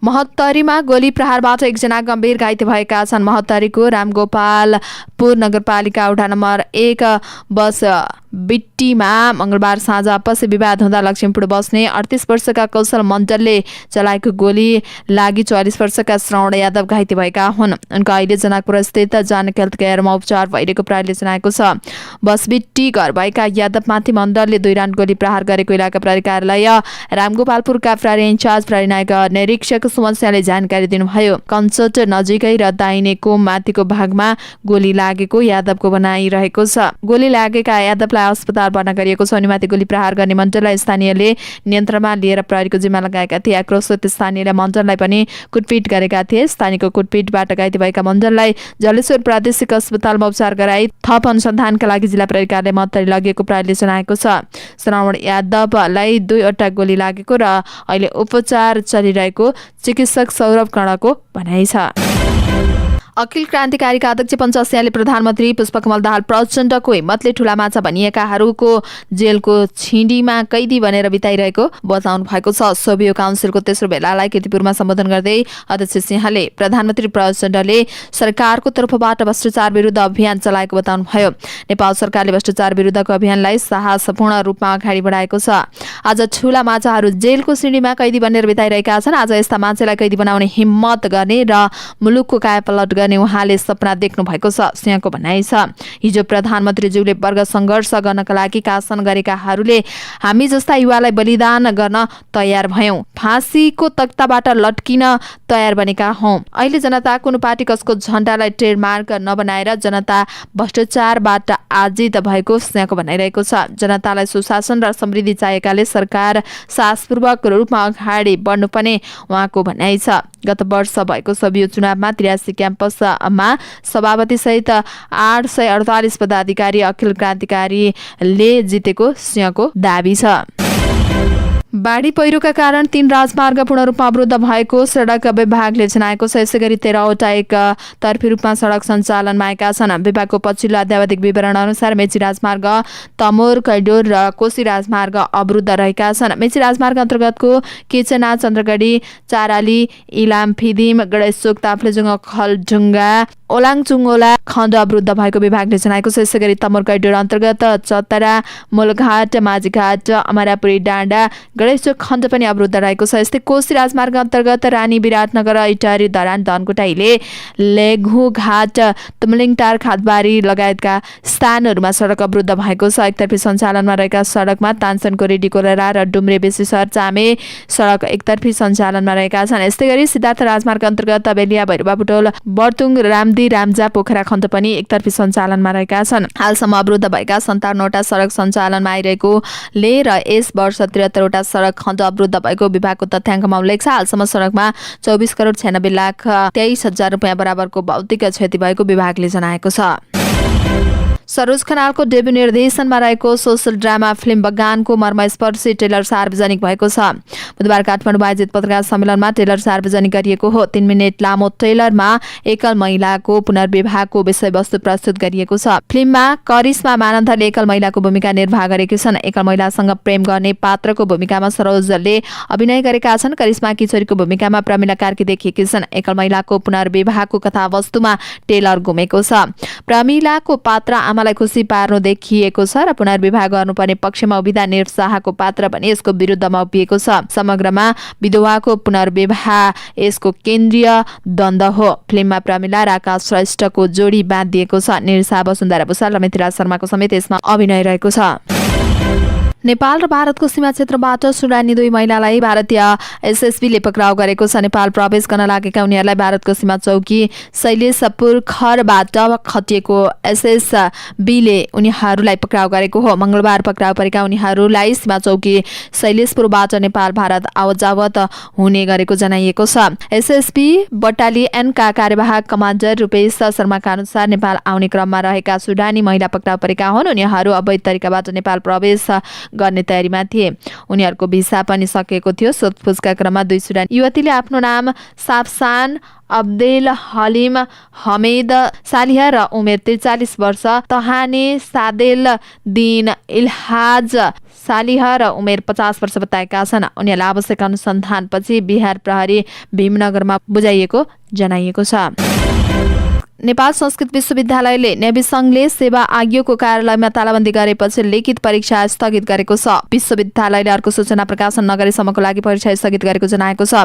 महोत्तरीमा गोली प्रहारबाट 1 जना गम्भीर घाइते भएका छन्। महोत्तरीको रामगोपालपुर नगरपालिका वडा नम्बर 1 बस बिट्टीमा मंगलबार साँझ आपसी विवाद हुँदा लक्ष्मीपुर बस्ने 38 वर्षका कौशल मण्डलले चलाएको गोली लागि 44 वर्षका श्रवण यादव घाइते भएका हुन्। उनका अहिले जनकपुर स्थित जानकी हेल्थ केयरमा उपचार भइरहेको प्रहरीले जनाएको छ। बसबिट्टी घर भएका यादवमाथि मण्डलले 2 राउन्ड गोली प्रहार गरेको इलाका प्रहरी कार्यालय रामगोपालपुरका प्रहरी इन्चार्ज प्रहरी नायक निरीक्षक सुमन सिंहले जानकारी दिनुभयो। कन्सर्ट नजिकै र दाहिनेको माथिको भागमा गोली लागेको यादवको भनाइरहेको छ। गोली लागेका यादवलाई अस्पताल भर्ना गरिएको छ। उनीमाथि गोली प्रहार गर्ने मण्डललाई स्थानीयले नियन्त्रणमा लिएर प्रहरीको जिम्मा लगाएका थिए। आक्रोशित स्थानीयले मण्डललाई पनि कुटपिट गरेका थिए। स्थानीयको कुटपिटबाट घाइते भएका मण्डललाई जलेश्वर प्रादेशिक अस्पतालमा उपचार गराई थप अनुसन्धानका लागि जिल्ला प्रहरी कार्यालय महोत्तरी लगिएको प्रहरीले जनाएको छ। श्रवण यादवलाई 2 वटा गोली लागेको र अहिले उपचार चलिरहेको चिकित्सक सौरभ कर्णको भनाइ छ। अखिल क्रान्तिकारीका अध्यक्ष पञ्चाल सिंहले प्रधानमन्त्री पुष्पकमल दाहाल प्रचण्डको हिम्मतले ठूला माछा भनिएकाहरूको जेलको छिडीमा कैदी बनेर बिताइरहेको बताउनु भएको छ। सोभियो काउन्सिलको तेस्रो भेलालाई कीर्तिपुरमा सम्बोधन गर्दै अध्यक्ष सिंहले प्रधानमन्त्री प्रचण्डले सरकारको तर्फबाट भ्रष्टाचार विरुद्ध अभियान चलाएको बताउनुभयो। नेपाल सरकारले भ्रष्टाचार विरुद्धको अभियानलाई साहसपूर्ण रूपमा अगाडि बढाएको छ। आज ठूला माछाहरू जेलको छिडीमा कैदी बनेर बिताइरहेका छन्। आज यस्ता मान्छेलाई कैदी बनाउने हिम्मत गर्ने र मुलुकको कायापलट गर्ने उहाँले सपना देख्नु भएको छ, सिंहको भनाइ छ। हिजो प्रधानमन्त्रीज्यूले वर्ग सङ्घर्ष गर्नका लागि शासन गरेकाहरूले हामी जस्ता युवालाई बलिदान गर्न तयार भयौं, फाँसीको तख्ताबाट लट्किन तयार बनेका हौं। अहिले जनता कुनै पार्टी कसको झण्डालाई ट्रेडमार्क नबनाएर जनता भ्रष्टाचारबाट आजित भएको सिंहको भनाइरहेको छ। जनतालाई सुशासन र समृद्धि चाहिएकाले सरकार साहसपूर्वक रूपमा अगाडि बढ्नुपर्ने उहाँको भनाइ छ। गत वर्ष भएको सोभियो चुनावमा 83 क्याम्पसमा सभापति सहित 848 पदाधिकारी अखिल क्रान्तिकारीले जितेको सिंहको दाबी छ। बाढी पहिरोका कारण 3 राजमार्ग पूर्ण रूपमा अवरुद्ध भएको सडक विभागले जनाएको छ। यसैगरी 13 वटा एकतर्फी रूपमा सडक सञ्चालनमा आएका छन्। विभागको पछिल्लो अध्यावधिक विवरण अनुसार मेची राजमार्ग, तमोर, कैडोर र कोशी राजमार्ग अवरुद्ध रहेका छन्। मेची राजमार्ग अन्तर्गतको किचना, चन्द्रगढी, चाराली, इलाम, फिदिम, गणेशचोक, ताप्लेजुङ, खलढुङ्गा, ओलाङचुङोला खण्ड अवरुद्ध भएको विभागले जनाएको छ। यसैगरी तमोर, कैडोर अन्तर्गत चतरा, मूलघाट, माझीघाट, अमरापुरी डाँडा, गणेशचोक खण्ड पनि अवरुद्ध रहेको छ। यस्तै कोशी राजमार्ग अन्तर्गत रानी, विराटनगर, इटारी, धरान, धनकुटा, हिले, लेघुघाट, तुमलिङटार, खातबारी लगायतका स्थानहरूमा सडक अवरुद्ध भएको छ। एकतर्फी सञ्चालनमा रहेका सडकमा तानसेनको रेडी कोलेरा र डुम्रे बेसी सहर चामे सडक एकतर्फी सञ्चालनमा रहेका छन्। यस्तै गरी सिद्धार्थ राजमार्ग अन्तर्गत बेलिया, भैरवा, बुटोल, बर्तुङ, रामदुल सिल्दी राम्जा पोखरा खण्ड पनि एकतर्फी सञ्चालनमा रहेका छन्। हालसम्म अवरुद्ध भएका 57वटा सडक सञ्चालनमा आइरहेकोले र यस वर्ष 73वटा सडक खण्ड अवरुद्ध भएको विभागको तथ्याङ्कमा उल्लेख छ। हालसम्म सडकमा 24 करोड 96 लाख 23 हजार रुपियाँ बराबरको भौतिक क्षति भएको विभागले जनाएको छ। सरोज खनालको डेब्यू निर्देशनमा रहेको सोसल ड्रामा फिल्म बगानको मर्मस्पर्शी ट्रेलर सार्वजनिक भएको छ। बुधबार काठमाडौँमा आयोजित पत्रकार सम्मेलनमा ट्रेलर सार्वजनिक गरिएको हो। 3 मिनेट लामो ट्रेलरमा एकल महिलाको पुनर्विवाहको विषयवस्तु प्रस्तुत गरिएको छ। फिल्ममा करिश्मा मानन्धरले एकल महिलाको भूमिका निर्वाह गरेकी छन्। एकल महिलासँग प्रेम गर्ने पात्रको भूमिकामा सरोजले अभिनय गरेका छन्। करिश्मा किशोरीको भूमिकामा प्रमिला कार्की देखिएकी छन्। एकल महिलाको पुनर्विवाहको कथावस्तुमा ट्रेलर घुमेको छ। प्रमिलाको पात्र आमालाई खुसी पार्नु देखिएको छ र पुनर्विवाह गर्नुपर्ने पक्षमा उभिँदा निरुत्साहको पात्र भने यसको विरुद्धमा उभिएको छ। समग्रमा विधवाको पुनर्विवाह यसको केन्द्रीय द्वन्द हो। फिल्ममा प्रमिला र आकाश श्रेष्ठको जोडी बाँधिएको छ। निर्सा वसुन्धरा भुसाल र मिथिला शर्माको समेत यसमा अभिनय रहेको छ। नेपाल र भारतको सीमा क्षेत्रबाट सुडानी 2 महिलालाई भारतीय एसएसबीले पक्राउ गरेको छ। नेपाल प्रवेश गर्न लागेका उनीहरूलाई भारतको सीमा चौकी शैलेशपुर खरबाट खटिएको एसएसबीले उनीहरूलाई पक्राउ गरेको हो। मंगलबार पक्राउ परेका उनीहरूलाई सीमा चौकी शैलेशपुरबाट नेपाल भारत आवत हुने गरेको जनाइएको छ। एसएसबी बटालियनका कार्यवाहक कमान्डर रूपेश शर्माका अनुसार नेपाल आउने क्रममा रहेका सुडानी महिला पक्राउ परेका हुन्। उनीहरू अवैध तरिकाबाट नेपाल प्रवेश गर्ने तयारीमा थिए। उनीहरूको भिसा पनि सकिएको थियो। सोधपुछका क्रममा 2 सुडानी युवतीले आफ्नो नाम साफसान अब्देल हलिम हमेद सालिहा र उमेर 43 वर्ष तहाने सादेल दिन इल्हाज सालिहा र उमेर 50 वर्ष बताएका छन्। उनीहरूलाई आवश्यक अनुसन्धानपछि बिहार प्रहरी भीमनगरमा बुझाइएको जनाइएको छ। नेपाल संस्कृत विश्वविद्यालयले नेभी संघले सेवा आयोगको कार्यालयमा तालाबन्दी गरेपछि लिखित परीक्षा स्थगित गरेको छ। विश्वविद्यालयले अर्को सूचना प्रकाशन नगरेसम्मको लागि परीक्षा स्थगित गरेको जनाएको छ।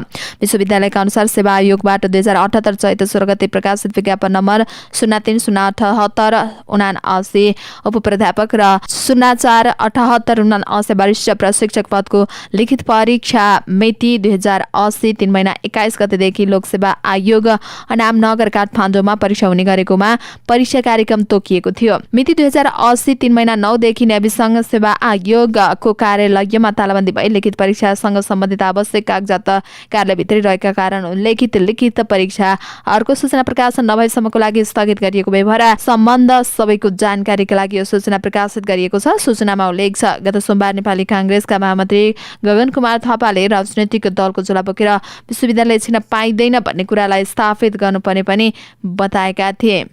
विश्वविद्यालयका अनुसार सेवा आयोगबाट 2078 चैत 16 गते प्रकाशित विज्ञापन नम्बर 03087879 उपप्राध्यापक र 047879 वरिष्ठ प्रशिक्षक पदको लिखित परीक्षा मिति 2080 3 महिना 21 गतेदेखि लोकसेवा आयोग अनामनगर काठमाडौँमा परीक्षा हुने गरेकोमा परीक्षा कार्यक्रम तोकिएको थियो। मिति 2080 3 महिना 9 देखि नेभी संघ सेवा आयोगको कार्यालयमा तालाबन्दी भई लिखित परीक्षासँग सम्बन्धित आवश्यक कागजात कार्यालयभित्रै रहेका कारण उल्लेखित लिखित परीक्षा अर्को सूचना प्रकाशन नभएसम्मको लागि स्थगित गरिएको बेहोरा सम्बन्ध सबैको जानकारीका लागि यो सूचना प्रकाशित गरिएको छ। सूचनामा उल्लेख छ, गत सोमबार नेपाली कांग्रेसका महामन्त्री गगन कुमार थापाले राजनैतिक दलको झोला बोकेर विश्वविद्यालय छिन पाइँदैन भन्ने कुरालाई स्थापित गर्नुपर्ने पनि बताएका थिए।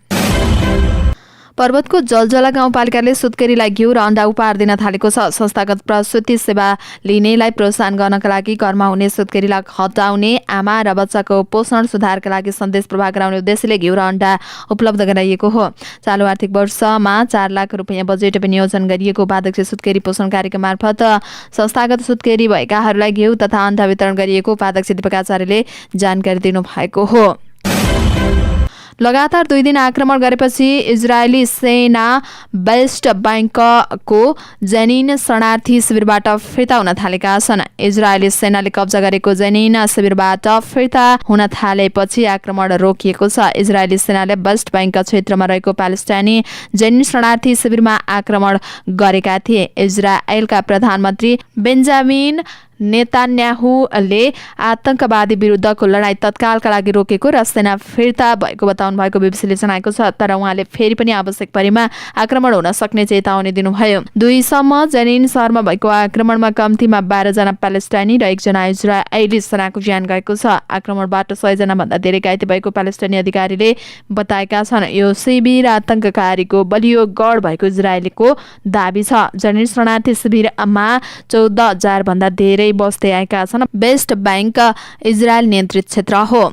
पर्वतको जलजला गाउँपालिकाले सुत्केरीलाई घिउ र अण्डा उपहार दिन थालेको छ। संस्थागत प्रसुति सेवा लिनेलाई प्रोत्साहन गर्नका लागि घरमा हुने सुत्केरीलाई हटाउने आमा र बच्चाको पोषण सुधारका लागि सन्देश प्रवाह गराउने उद्देश्यले घिउ र अण्डा उपलब्ध गराइएको हो। चालु आर्थिक वर्षमा 4 लाख रुपियाँ बजेट विनियोजन गरिएको उपाध्यक्ष सुत्केरी पोषण कार्यक्रम मार्फत संस्थागत सुत्केरी भएकाहरूलाई घिउ तथा अण्डा वितरण गरिएको उपाध्यक्ष दीपक आचार्यले जानकारी दिनुभएको हो। लगातार 2 दिन आक्रमण गरेपछि इजरायली सेना वेस्ट बैंकको जेनिन शरणार्थी शिविरबाट फिर्ता हुन थालेका छन्। इजरायली सेनाले कब्जा गरेको जेनिन शिविरबाट फिर्ता हुन थालेपछि आक्रमण रोकिएको छ। इजरायली सेनाले वेस्ट बैंक क्षेत्रमा रहेको प्यालेस्टाइनी जेनिन शरणार्थी शिविरमा आक्रमण गरेका थिए। इजरायलका प्रधानमन्त्री बेन्जामिन नेतान्याहुले आतंकवादी विरुद्धको लडाईँ तत्कालका लागि रोकेको र सेना फिर्ता भएको बताउनु भएको बीबीसीले जनाएको छ। तर उहाँले फेरि पनि आवश्यक परेमा आक्रमण हुन सक्ने चेतावनी दिनुभयो। 2 सम्म जेनिन शहरमा भएको आक्रमणमा कम्तीमा 12 जना प्यालेस्टाइनी र 1 जना इजरायली सेनाको ज्यान गएको छ। आक्रमणबाट 100 जना भन्दा धेरै घाइते भएको प्यालेस्टाइनी अधिकारीले बताएका छन्। यो शिविर आतंककारीको बलियो गढ भएको इजरायलीको दाबी छ। जेनिन शरणार्थी शिविरमा 14,000 भन्दा धेरै बस्दै आएका छन्। वेस्ट बैंक इजरायल नियन्त्रित क्षेत्र हो।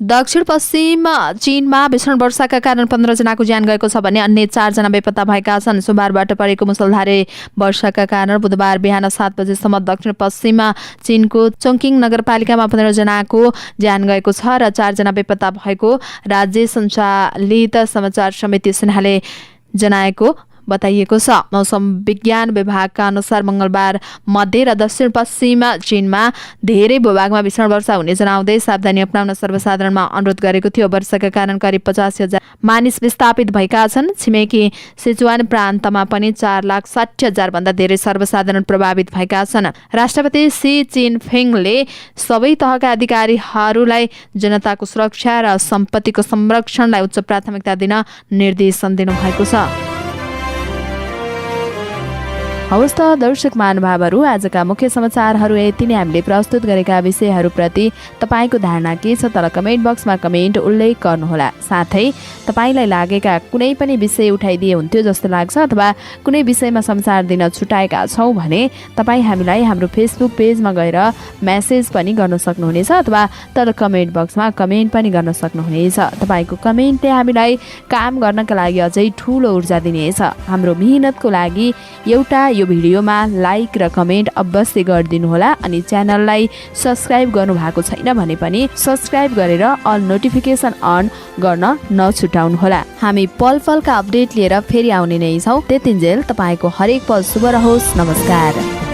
दक्षिण पश्चिम चीनमा भीषण वर्षाका कारण 15 जनाको ज्यान गएको छ भने अन्य 4 जना बेपत्ता भएका छन्। सोमबारबाट परेको मुसलधारे वर्षाका कारण बुधबार बिहान 7 बजेसम्म दक्षिण पश्चिम चीनको चोङकिङ नगरपालिकामा 15 जनाको ज्यान गएको छ र 4 जना बेपत्ता भएको राज्य सञ्चालित समाचार समिति सिन्हाले जनाएको बताइएको छ। मौसम विज्ञान विभागका अनुसार मंगलबार मध्य र दक्षिण पश्चिम चीनमा धेरै भूभागमा भीषण वर्षा हुने जनाउँदै सावधानी अपनाउन सर्वसाधारणमा अनुरोध गरेको थियो। वर्षाका कारण करिब 85,000 मानिस विस्थापित भएका छन्। छिमेकी सिचुआन प्रान्तमा पनि 4,60,000 भन्दा धेरै सर्वसाधारण प्रभावित भएका छन्। राष्ट्रपति सी जिनपिङले सबै तहका अधिकारीहरूलाई जनताको सुरक्षा र सम्पत्तिको संरक्षणलाई उच्च प्राथमिकता दिन निर्देशन दिनुभएको छ। हवस् त दर्शक महानुभावहरू, आजका मुख्य समाचारहरू यति नै। हामीले प्रस्तुत गरेका विषयहरूप्रति तपाईँको धारणा के छ तल कमेन्ट बक्समा कमेन्ट उल्लेख गर्नुहोला। साथै तपाईँलाई लागेका कुनै पनि विषय उठाइदिए हुन्थ्यो जस्तो लाग्छ अथवा कुनै विषयमा समाचार दिन छुटाएका छौँ भने तपाईँ हामीलाई हाम्रो फेसबुक पेजमा गएर मेसेज पनि गर्न सक्नुहुनेछ अथवा तल कमेन्ट बक्समा कमेन्ट पनि गर्न सक्नुहुनेछ। तपाईँको कमेन्टले हामीलाई काम गर्नका लागि अझै ठुलो ऊर्जा दिनेछ। हाम्रो मेहनतको लागि एउटा यो भिडियोमा लाइक र कमेन्ट अवश्य गरिदिनुहोला अनि च्यानललाई सब्स्क्राइब गर्नुभएको छैन भने पनि सब्स्क्राइब गरेर अल नोटिफिकेसन अन गर्न नछुटाउनुहोला। हामी पल पलका अपडेट लिएर फेरि आउने नै छौँ। त्यतिन्जेल तपाईँको हरेक पल शुभ रहोस्। नमस्कार।